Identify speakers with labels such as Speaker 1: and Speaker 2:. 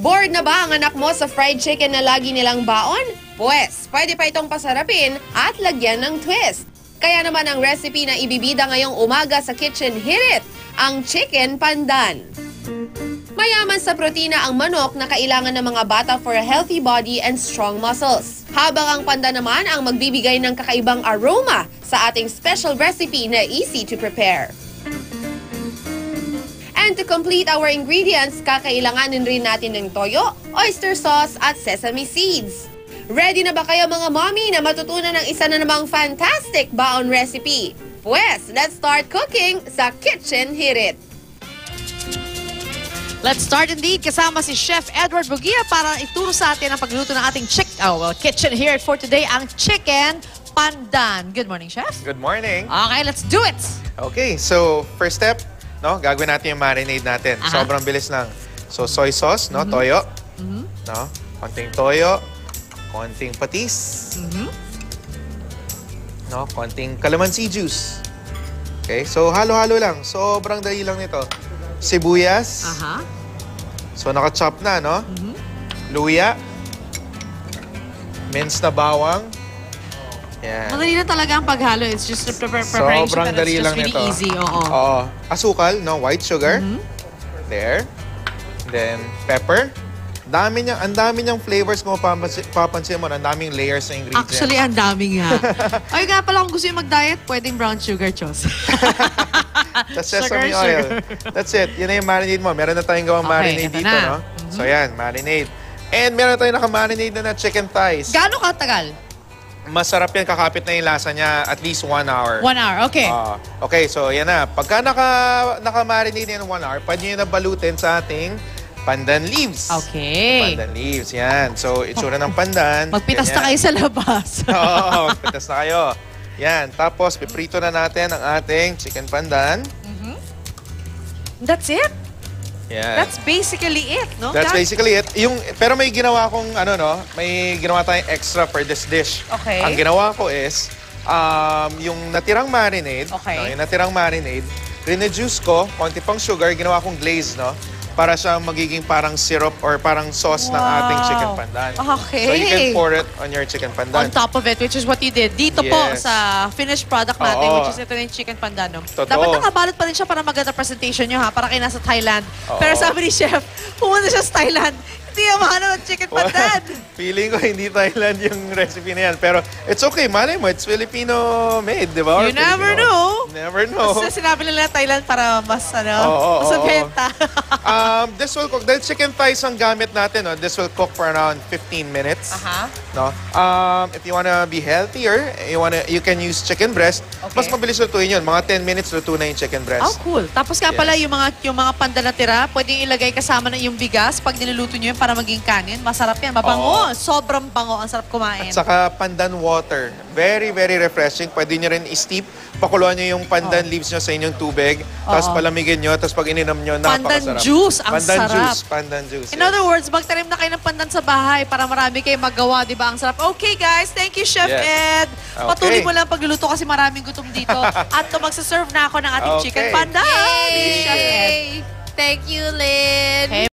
Speaker 1: Bored na ba ang anak mo sa fried chicken na lagi nilang baon? Pwes, pwede pa itong pasarapin at lagyan ng twist. Kaya naman ang recipe na ibibida ngayong umaga sa Kitchen Hirit, ang chicken pandan. Mayaman sa protina ang manok na kailangan ng mga bata for a healthy body and strong muscles. Habang ang pandan naman ang magbibigay ng kakaibang aroma sa ating special recipe na easy to prepare. And to complete our ingredients, kakailanganin rin natin ng toyo, oyster sauce at sesame seeds. Ready na ba kayo mga mommy na matutunan ng isa na namang fantastic baon recipe? Pues, let's start cooking sa Kitchen Hirit.
Speaker 2: Let's start indeed. Kasama si Chef Edward Bugia para ituro sa atin ang pagluto ng ating Kitchen Hirit for today, ang chicken pandan. Good morning, Chef.
Speaker 3: Good morning.
Speaker 2: Okay, let's do it.
Speaker 3: Okay, so first step, no, gagawin natin yung marinade natin. Sobrang bilis lang. So soy sauce, no, toyo, no, konting toyo, konting patis, no, konting calamansi juice. Okay, so halo-halo lang. Sobrang dali lang nito. Sibuyas. So naka-chop na, no? Luya. Minced na bawang. Yan.
Speaker 2: Madali na talaga ang paghalo. It's just the preparation.
Speaker 3: Sobrang dali lang
Speaker 2: really
Speaker 3: nito.
Speaker 2: Easy.
Speaker 3: Oo. Asukal, no? White sugar. There. Then, pepper. Ang dami niyang flavors mo, papansin mo, ang daming layers na ingredients.
Speaker 2: Actually, ang dami nga. Ay, nga pala, kung gusto yung mag-diet, pwedeng brown sugar, Chos.
Speaker 3: The sesame oil. That's it. Yun na yung marinade mo. Meron na tayong gawang marinade dito, no? So, yan, marinade. And meron na tayong naka-marinade na chicken thighs.
Speaker 2: Gaano katagal?
Speaker 3: Masarap yan, kakapit na yung lasa niya, at least 1 hour.
Speaker 2: 1 hour, okay.
Speaker 3: Okay, so yan na. Pagka naka-marinate yan 1 hour, pwede nyo na balutin sa ating pandan leaves.
Speaker 2: Okay.
Speaker 3: Pandan leaves, yan. So, itsura ng pandan.
Speaker 2: Magpitas na kayo sa labas.
Speaker 3: Oo, magpitas na kayo. Yan. Tapos, piprito na natin ang ating chicken pandan.
Speaker 2: That's it?
Speaker 3: Yan.
Speaker 2: That's basically it, no?
Speaker 3: That's basically it. Pero may ginawa kong, may ginawa tayong extra for this dish.
Speaker 2: Okay.
Speaker 3: Ang ginawa ko is, yung natirang marinade,
Speaker 2: Okay.
Speaker 3: no, yung natirang marinade, rine-juice ko, konti pang sugar, ginawa kong glaze, no? Para siya magiging parang syrup or parang sauce ng ating chicken pandan.
Speaker 2: Okay.
Speaker 3: So you can pour it on your chicken pandan.
Speaker 2: On top of it, which is what you did. Dito po
Speaker 3: Yes.
Speaker 2: sa finished product natin,
Speaker 3: Oo.
Speaker 2: which is ito na yung chicken pandan. No?
Speaker 3: Totoo.
Speaker 2: Dapat nakabalot pa rin siya para maganda presentation nyo, ha? Para kayo nasa Thailand.
Speaker 3: Oo.
Speaker 2: Pero sabi ni Chef, pumunta siya sa Thailand, hindi yung mahanap ng chicken pandan.
Speaker 3: Feeling ko hindi Thailand yung recipe na yan. Pero it's okay, malay mo, it's Filipino made, di ba?
Speaker 2: You never know.
Speaker 3: Never know.
Speaker 2: Kasi sinabi nila Thailand para mas,
Speaker 3: Oo,
Speaker 2: mas benta.
Speaker 3: This will cook, dahil chicken thighs ang gamit natin, no? This will cook for around 15 minutes. No? If you wanna be healthier, you can use chicken breast.
Speaker 2: Okay.
Speaker 3: Mas mabilis lutuin yun. Mga 10 minutes luto na yung chicken
Speaker 2: Oh,
Speaker 3: breast.
Speaker 2: cool. Tapos nga pala, yung mga pandan na tira, pwedeng ilagay kasama na yung bigas pag niluluto nyo yun para maging kanin. Masarap yan. Mabango. Sobrang bango. Ang sarap kumain.
Speaker 3: At saka pandan water. Very, very refreshing. Pwede nyo rin i-steep. Pakuluan nyo yung pandan leaves nyo sa inyong tubig. Tapos palamigin nyo. Tapos pag ininom nyo, napakasarap.
Speaker 2: Pandan juice. Ang sarap.
Speaker 3: Pandan juice.
Speaker 2: In other words, magtanim na kayo ng pandan sa bahay para marami kayo magawa, di ba? Ang sarap. Okay, guys. Thank you, Chef Ed.
Speaker 3: Okay.
Speaker 2: Patuloy mo lang pagluluto kasi maraming gutom dito. At magsaserve na ako ng ating chicken pandan. Ni Chef Ed.
Speaker 1: Thank you, Lynn.